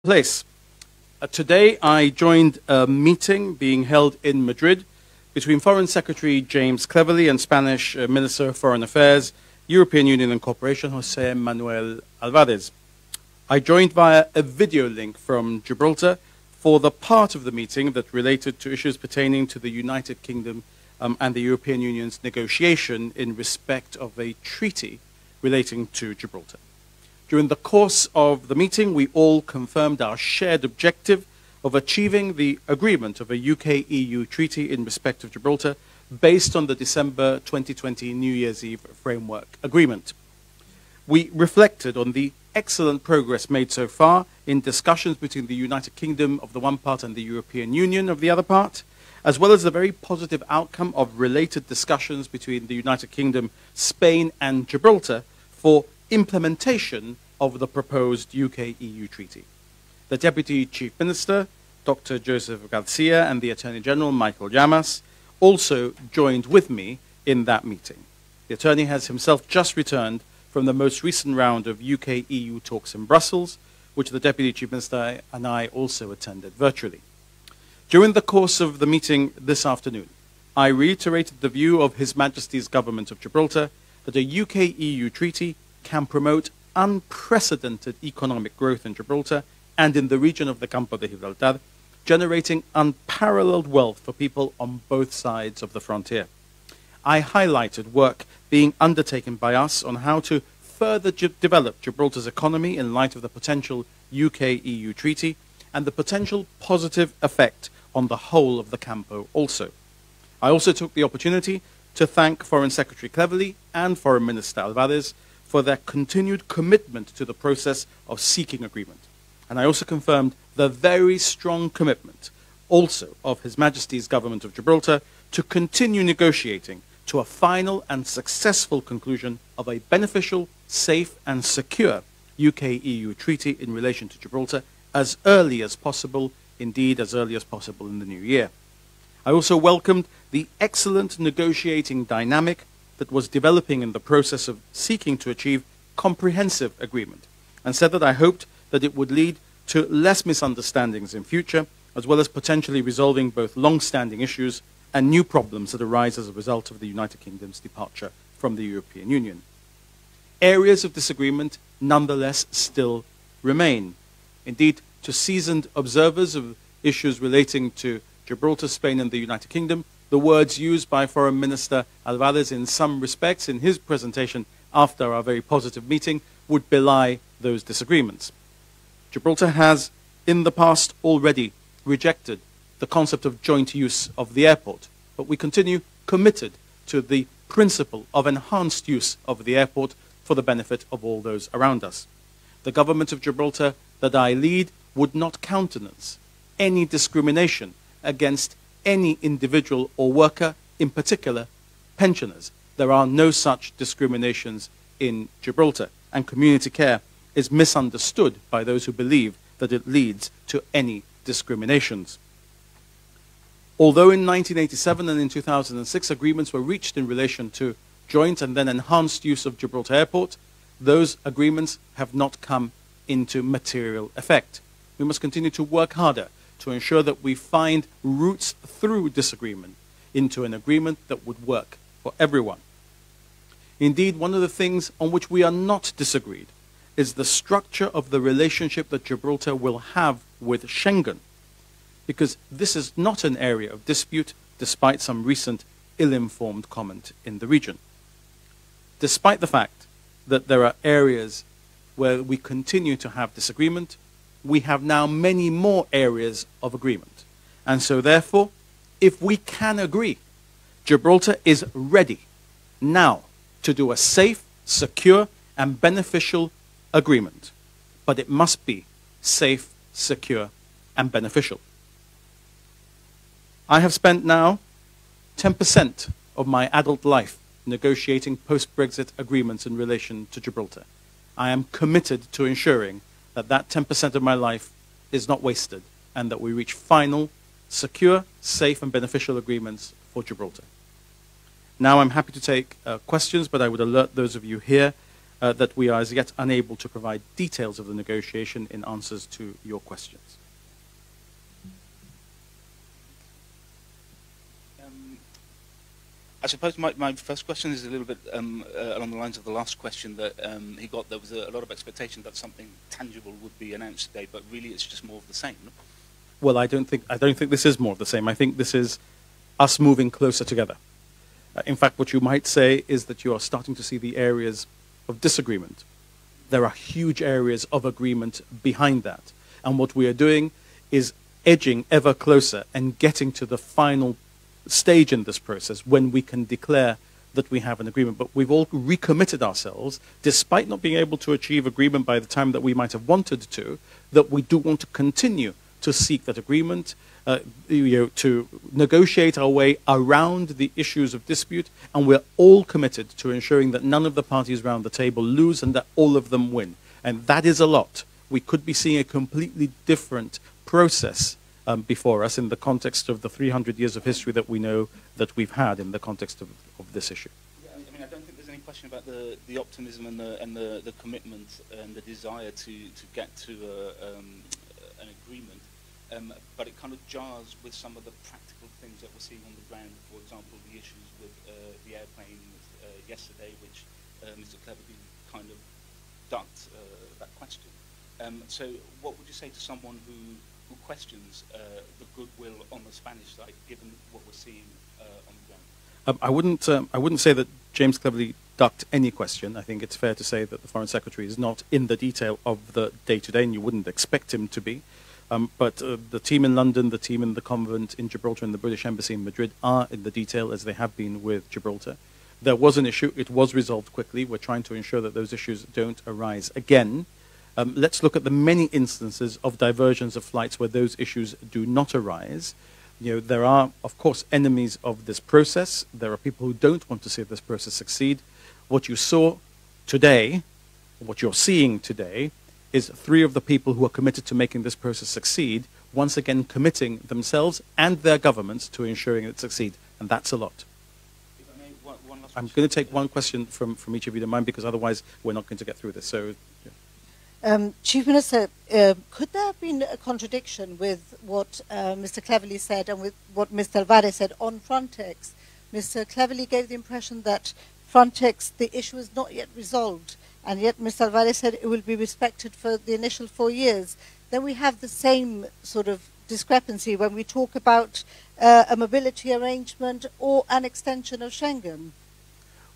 Place. Today I joined a meeting being held in Madrid between Foreign Secretary James Cleverly and Spanish Minister of Foreign Affairs, European Union and Cooperation, José Manuel Álvarez. I joined via a video link from Gibraltar for the part of the meeting that related to issues pertaining to the United Kingdom and the European Union's negotiation in respect of a treaty relating to Gibraltar. During the course of the meeting, we all confirmed our shared objective of achieving the agreement of a UK-EU treaty in respect of Gibraltar based on the December 2020 New Year's Eve Framework Agreement. We reflected on the excellent progress made so far in discussions between the United Kingdom of the one part and the European Union of the other part, as well as the very positive outcome of related discussions between the United Kingdom, Spain and Gibraltar for implementation of the proposed UK-EU treaty. The Deputy Chief Minister, Dr. Joseph Garcia, and the Attorney General, Michael Llamas, also joined with me in that meeting. The Attorney has himself just returned from the most recent round of UK-EU talks in Brussels, which the Deputy Chief Minister and I also attended virtually. During the course of the meeting this afternoon, I reiterated the view of His Majesty's Government of Gibraltar that a UK-EU treaty can promote unprecedented economic growth in Gibraltar and in the region of the Campo de Gibraltar, generating unparalleled wealth for people on both sides of the frontier. I highlighted work being undertaken by us on how to further develop Gibraltar's economy in light of the potential UK-EU treaty and the potential positive effect on the whole of the Campo also. I also took the opportunity to thank Foreign Secretary Cleverly and Foreign Minister Álvarez for their continued commitment to the process of seeking agreement. And I also confirmed the very strong commitment also of His Majesty's Government of Gibraltar to continue negotiating to a final and successful conclusion of a beneficial, safe and secure UK-EU treaty in relation to Gibraltar as early as possible, indeed as early as possible in the new year. I also welcomed the excellent negotiating dynamic that was developing in the process of seeking to achieve comprehensive agreement, and said that I hoped that it would lead to less misunderstandings in future, as well as potentially resolving both long-standing issues and new problems that arise as a result of the United Kingdom's departure from the European Union. Areas of disagreement nonetheless still remain. Indeed, to seasoned observers of issues relating to Gibraltar, Spain and the United Kingdom, the words used by Foreign Minister Álvarez in some respects in his presentation after our very positive meeting would belie those disagreements. Gibraltar has, in the past, already rejected the concept of joint use of the airport, but we continue committed to the principle of enhanced use of the airport for the benefit of all those around us. The government of Gibraltar that I lead would not countenance any discrimination against any individual or worker, in particular pensioners. There are no such discriminations in Gibraltar, and community care is misunderstood by those who believe that it leads to any discriminations. Although in 1987 and in 2006 agreements were reached in relation to joint and then enhanced use of Gibraltar Airport, those agreements have not come into material effect. We must continue to work harder to ensure that we find routes through disagreement into an agreement that would work for everyone. Indeed, one of the things on which we are not disagreed is the structure of the relationship that Gibraltar will have with Schengen, because this is not an area of dispute, despite some recent ill-informed comment in the region. Despite the fact that there are areas where we continue to have disagreement, we have now many more areas of agreement. And so therefore, if we can agree, Gibraltar is ready now to do a safe, secure and beneficial agreement. But it must be safe, secure and beneficial. I have spent now 10% of my adult life negotiating post-Brexit agreements in relation to Gibraltar. I am committed to ensuring that that 10% of my life is not wasted and that we reach final, secure, safe and beneficial agreements for Gibraltar. Now I'm happy to take questions, but I would alert those of you here that we are as yet unable to provide details of the negotiation in answers to your questions. I suppose my first question is a little bit along the lines of the last question that he got. There was a lot of expectation that something tangible would be announced today, but really it's just more of the same. No? Well, I don't think this is more of the same. I think this is us moving closer together. In fact, what you might say is that you are starting to see the areas of disagreement. There are huge areas of agreement behind that. And what we are doing is edging ever closer and getting to the final stage in this process when we can declare that we have an agreement. But we've all recommitted ourselves, despite not being able to achieve agreement by the time that we might have wanted to, that we do want to continue to seek that agreement, to negotiate our way around the issues of dispute, and we're all committed to ensuring that none of the parties around the table lose and that all of them win. And that is a lot. We could be seeing a completely different process before us in the context of the 300 years of history that we know that we've had in the context of this issue. Yeah, I mean, I don't think there's any question about the optimism and the commitment and the desire to get to an agreement, but it kind of jars with some of the practical things that we're seeing on the ground. For example, the issues with the airplane yesterday, which Mr. Cleverly kind of ducked that question. So what would you say to someone who questions the goodwill on the Spanish side, given what we're seeing on the ground? I wouldn't say that James Cleverly ducked any question. I think it's fair to say that the Foreign Secretary is not in the detail of the day-to-day, and you wouldn't expect him to be. But the team in London, the team in the convent in Gibraltar, and the British Embassy in Madrid are in the detail, as they have been with Gibraltar. There was an issue. It was resolved quickly. We're trying to ensure that those issues don't arise again. Let's look at the many instances of diversions of flights where those issues do not arise. There are, of course, enemies of this process. There are people who don't want to see this process succeed. What you saw today, what you're seeing today, is 3 of the people who are committed to making this process succeed, once again committing themselves and their governments to ensuring it succeeds. And that's a lot. I'm going to take one question from each of you, don't mind, because otherwise we're not going to get through this. So. Chief Minister, could there have been a contradiction with what Mr. Cleverly said and with what Mr. Alvarez said on Frontex? Mr. Cleverly gave the impression that Frontex, the issue is not yet resolved, and yet Mr. Alvarez said it will be respected for the initial 4 years. Then we have the same sort of discrepancy when we talk about a mobility arrangement or an extension of Schengen.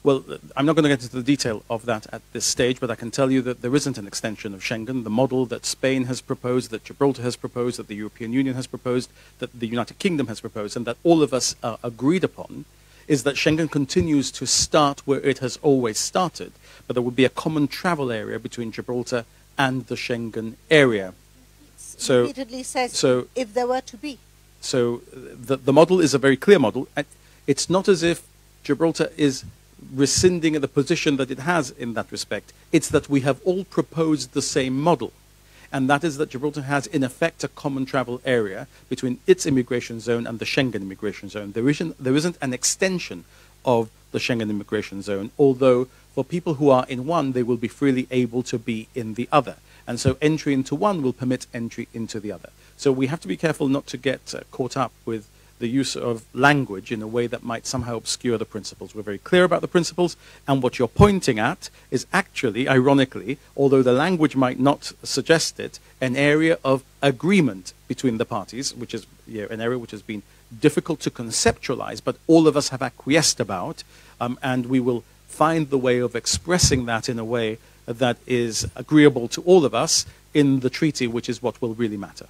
Well, I'm not going to get into the detail of that at this stage, but I can tell you that there isn't an extension of Schengen. The model that Spain has proposed, that Gibraltar has proposed, that the European Union has proposed, that the United Kingdom has proposed, and that all of us agreed upon, is that Schengen continues to start where it has always started, but there will be a common travel area between Gibraltar and the Schengen area. It repeatedly says, if there were to be. So the model is a very clear model. It's not as if Gibraltar is rescinding the position that it has in that respect. It's that we have all proposed the same model, and that is that Gibraltar has in effect a common travel area between its immigration zone and the Schengen immigration zone. There isn't an extension of the Schengen immigration zone, although for people who are in one, they will be freely able to be in the other. And so entry into one will permit entry into the other. So we have to be careful not to get caught up with the use of language in a way that might somehow obscure the principles. We're very clear about the principles, and what you're pointing at is actually, ironically, although the language might not suggest it, an area of agreement between the parties, which is an area which has been difficult to conceptualize, but all of us have acquiesced about, and we will find the way of expressing that in a way that is agreeable to all of us in the treaty, which is what will really matter.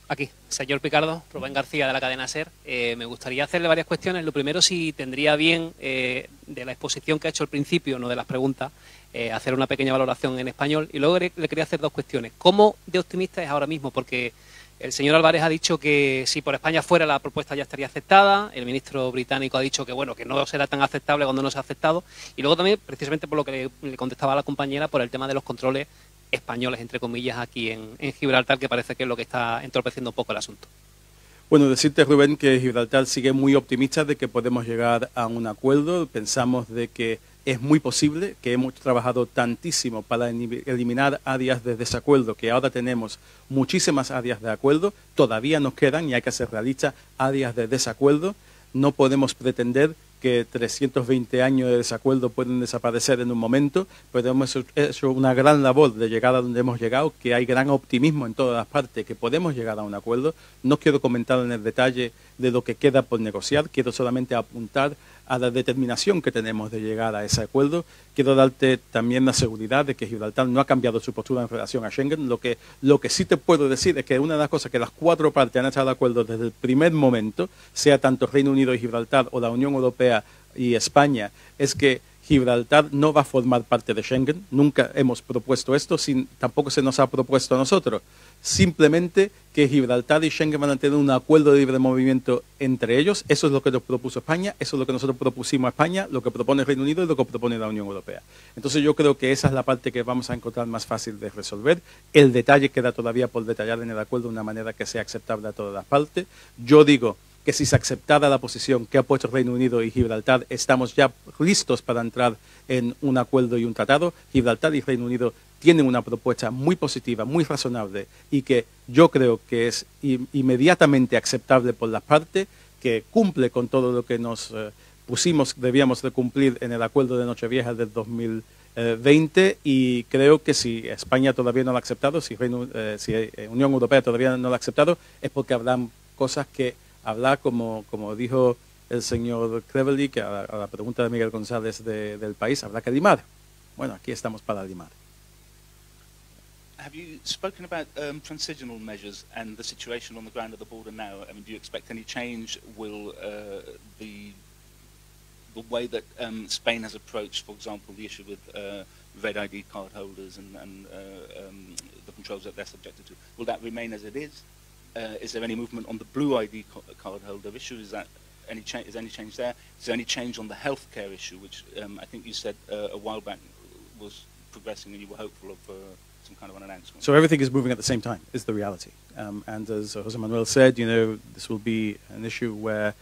Aquí, señor Picardo, Rubén García de la cadena SER. Me gustaría hacerle varias cuestiones. Lo primero, si tendría bien, de la exposición que ha hecho al principio, no de las preguntas, hacer una pequeña valoración en español. Y luego le quería hacer 2 cuestiones. ¿Cómo de optimista es ahora mismo? Porque el señor Álvarez ha dicho que si por España fuera la propuesta ya estaría aceptada. El ministro británico ha dicho que bueno, que no será tan aceptable cuando no se ha aceptado. Y luego también, precisamente por lo que le contestaba a la compañera, por el tema de los controles españoles, entre comillas, aquí en Gibraltar, que parece que es lo que está entorpeciendo un poco el asunto. Bueno, decirte, Rubén, que Gibraltar sigue muy optimista de que podemos llegar a un acuerdo. Pensamos de que Es muy posible que hemos trabajado tantísimo para eliminar áreas de desacuerdo, que ahora tenemos muchísimas áreas de acuerdo, todavía nos quedan, y hay que ser realistas, áreas de desacuerdo. No podemos pretender que 320 años de desacuerdo pueden desaparecer en un momento, pero hemos hecho una gran labor de llegar a donde hemos llegado, que hay gran optimismo en todas las partes, que podemos llegar a un acuerdo. No quiero comentar en el detalle de lo que queda por negociar, quiero solamente apuntar a la determinación que tenemos de llegar a ese acuerdo. Quiero darte también la seguridad de que Gibraltar no ha cambiado su postura en relación a Schengen. Lo que sí te puedo decir es que una de las cosas que las cuatro partes han estado de acuerdo desde el primer momento, sea tanto Reino Unido y Gibraltar o la Unión Europea y España, es que Gibraltar no va a formar parte de Schengen. Nunca hemos propuesto esto, tampoco se nos ha propuesto a nosotros. Simplemente que Gibraltar y Schengen van a tener un acuerdo de libre movimiento entre ellos. Eso es lo que nos propuso España, eso es lo que nosotros propusimos a España, lo que propone el Reino Unido y lo que propone la Unión Europea. Entonces yo creo que esa es la parte que vamos a encontrar más fácil de resolver. El detalle queda todavía por detallar en el acuerdo de una manera que sea aceptable a todas las partes. Yo digo que si se aceptara la posición que ha puesto el Reino Unido y Gibraltar, estamos ya listos para entrar en un acuerdo y un tratado. Gibraltar y Reino Unido tienen una propuesta muy positiva, muy razonable, y que yo creo que es inmediatamente aceptable por las partes, que cumple con todo lo que nos debíamos de cumplir en el acuerdo de Nochevieja del 2020, y creo que si España todavía no lo ha aceptado, si Unión Europea todavía no lo ha aceptado, es porque habrán cosas que hablar, como dijo el señor Cleverly, que a la pregunta de Miguel González del país, habrá que limar. Bueno, aquí estamos para limar. Have you spoken about transitional measures and the situation on the ground at the border now? I mean, do you expect any change? Will the way that Spain has approached, for example, the issue with red ID card holders and the controls that they're subjected to, will that remain as it is? Is there any movement on the blue ID card holder issue? Is any change there? Is there any change on the healthcare issue, which I think you said a while back was progressing and you were hopeful of some kind of an announcement? So everything is moving at the same time, is the reality. And as Jose Manuel said, this will be an issue where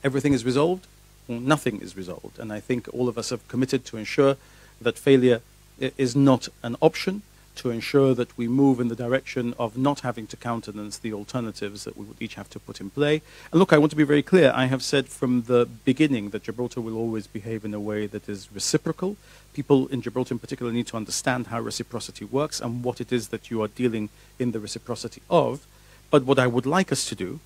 everything is resolved, or nothing is resolved. And I think all of us have committed to ensure that failure is not an option, to ensure that we move in the direction of not having to countenance the alternatives that we would each have to put in play. And look, I want to be very clear. I have said from the beginning that Gibraltar will always behave in a way that is reciprocal. People in Gibraltar in particular need to understand how reciprocity works and what it is that you are dealing in the reciprocity of. But what I would like us to do,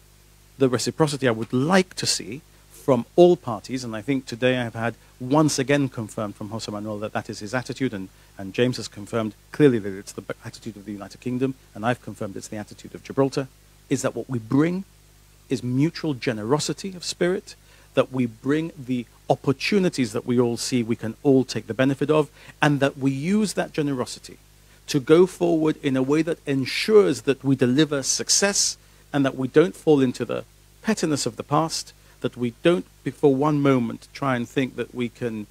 the reciprocity I would like to see from all parties, and I think today I have had once again confirmed from Jose Manuel that that is his attitude, and James has confirmed clearly that it's the attitude of the United Kingdom, and I've confirmed it's the attitude of Gibraltar, is that what we bring is mutual generosity of spirit, that we bring the opportunities that we all see we can all take the benefit of, and that we use that generosity to go forward in a way that ensures that we deliver success and that we don't fall into the pettiness of the past, that we don't for one moment try and think that we can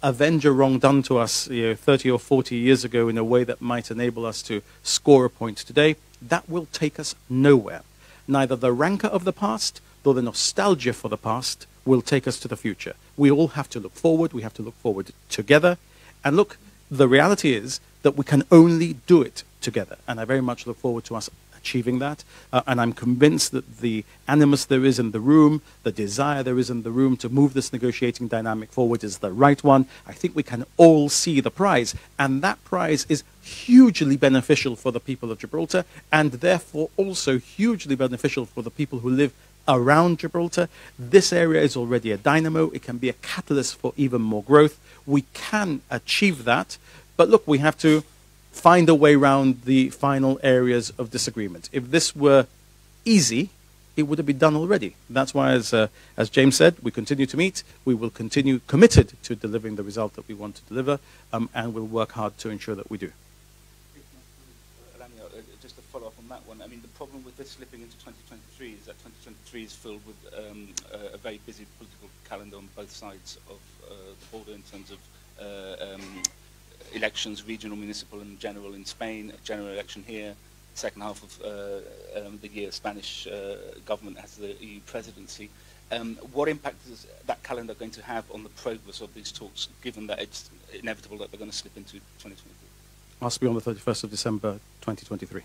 avenge a wrong done to us 30 or 40 years ago in a way that might enable us to score a point today. That will take us nowhere. Neither the rancor of the past nor the nostalgia for the past will take us to the future. We all have to look forward. We have to look forward together. And look, the reality is that we can only do it together. And I very much look forward to us achieving that. And I'm convinced that the animus there is in the room, the desire there is in the room to move this negotiating dynamic forward is the right one. I think we can all see the prize. And that prize is hugely beneficial for the people of Gibraltar and therefore also hugely beneficial for the people who live around Gibraltar. This area is already a dynamo. It can be a catalyst for even more growth. We can achieve that. But look, we have to find a way around the final areas of disagreement. If this were easy, it would have been done already. That's why, as James said, we continue to meet. We will continue committed to delivering the result that we want to deliver, and we'll work hard to ensure that we do. Just to follow up on that one, I mean, the problem with this slipping into 2023 is that 2023 is filled with a very busy political calendar on both sides of the border in terms of elections, regional, municipal and general in Spain, a general election here, second half of the year Spanish government has the EU presidency. What impact is that calendar going to have on the progress of these talks, given that it's inevitable that they're going to slip into 2023? Must be on the 31st of December 2023.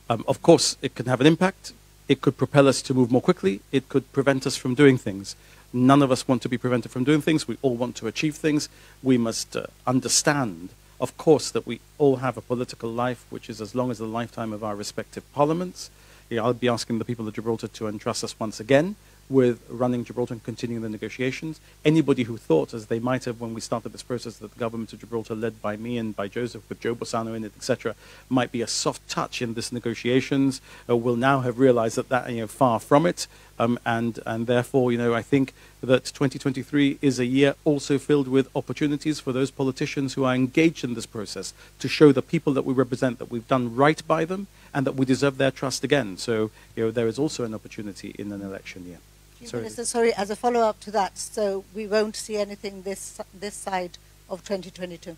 Of course, it can have an impact. It could propel us to move more quickly. It could prevent us from doing things. None of us want to be prevented from doing things. We all want to achieve things. We must understand, of course, that we all have a political life which is as long as the lifetime of our respective parliaments. I'll be asking the people of Gibraltar to entrust us once again with running Gibraltar and continuing the negotiations. Anybody who thought, as they might have when we started this process, that the government of Gibraltar, led by me and by Joseph, with Joe Bossano in it, etc., might be a soft touch in this negotiations, will now have realized that far from it. And therefore, I think that 2023 is a year also filled with opportunities for those politicians who are engaged in this process to show the people that we represent that we've done right by them and that we deserve their trust again. So, there is also an opportunity in an election year. Minister, sorry, as a follow-up to that, so we won't see anything this side of 2022?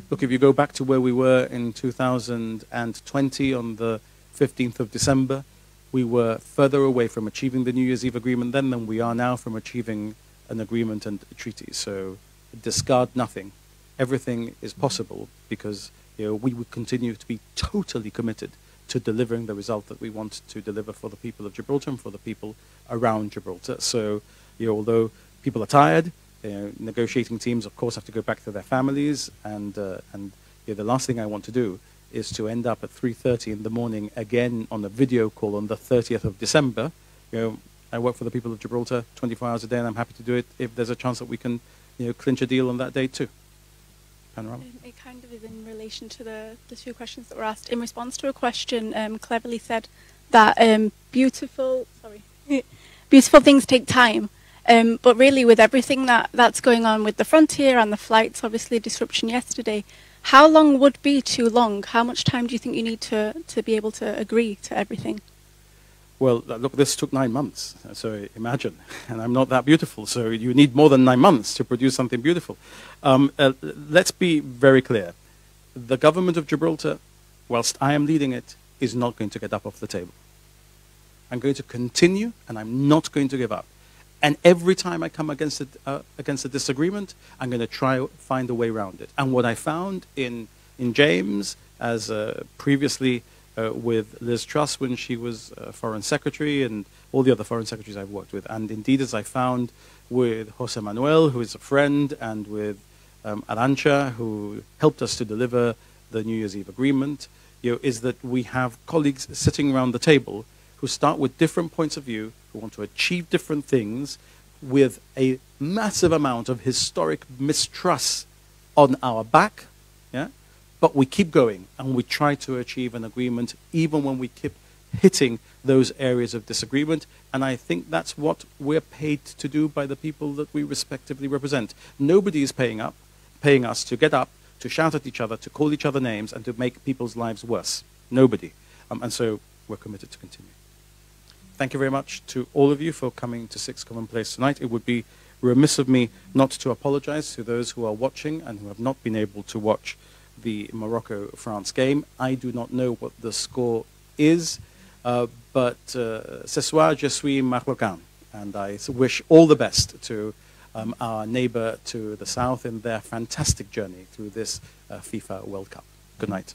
Look, if you go back to where we were in 2020 on the 15th of December, we were further away from achieving the New Year's Eve agreement then than we are now from achieving an agreement and a treaty. So discard nothing. Everything is possible because we would continue to be totally committed to delivering the result that we want to deliver for the people of Gibraltar and for the people around Gibraltar. So, although people are tired, negotiating teams, of course, have to go back to their families, and the last thing I want to do is to end up at 3:30 in the morning again on a video call on the 30th of December. I work for the people of Gibraltar 24 hours a day, and I'm happy to do it if there's a chance that we can, clinch a deal on that day too. Panorama? It kind of is in relation to the two questions that were asked. In response to a question, cleverly said that beautiful things take time. But really, with everything that's going on with the frontier and the flights, obviously disruption yesterday, how long would be too long? How much time do you think you need to be able to agree to everything? Well, look, this took 9 months, so imagine. And I'm not that beautiful, so you need more than 9 months to produce something beautiful. Let's be very clear. The government of Gibraltar, whilst I am leading it, is not going to get up off the table. I'm going to continue, and I'm not going to give up. And every time I come against a disagreement, I'm going to try to find a way around it. And what I found in James, as previously with Liz Truss when she was Foreign Secretary, and all the other Foreign Secretaries I've worked with, and indeed as I found with Jose Manuel, who is a friend, and with Arantxa, who helped us to deliver the New Year's Eve agreement, is that we have colleagues sitting around the table who start with different points of view, who want to achieve different things, with a massive amount of historic mistrust on our back, but we keep going, and we try to achieve an agreement even when we keep hitting those areas of disagreement. And I think that's what we're paid to do by the people that we respectively represent. Nobody is paying us to get up, to shout at each other, to call each other names, and to make people's lives worse. Nobody. And so we're committed to continue. Thank you very much to all of you for coming to Six Commonplace tonight. It would be remiss of me not to apologize to those who are watching and who have not been able to watch the Morocco-France game. I do not know what the score is, but ce soir je suis Marocain, and I wish all the best to our neighbor to the south in their fantastic journey through this FIFA World Cup. Good night.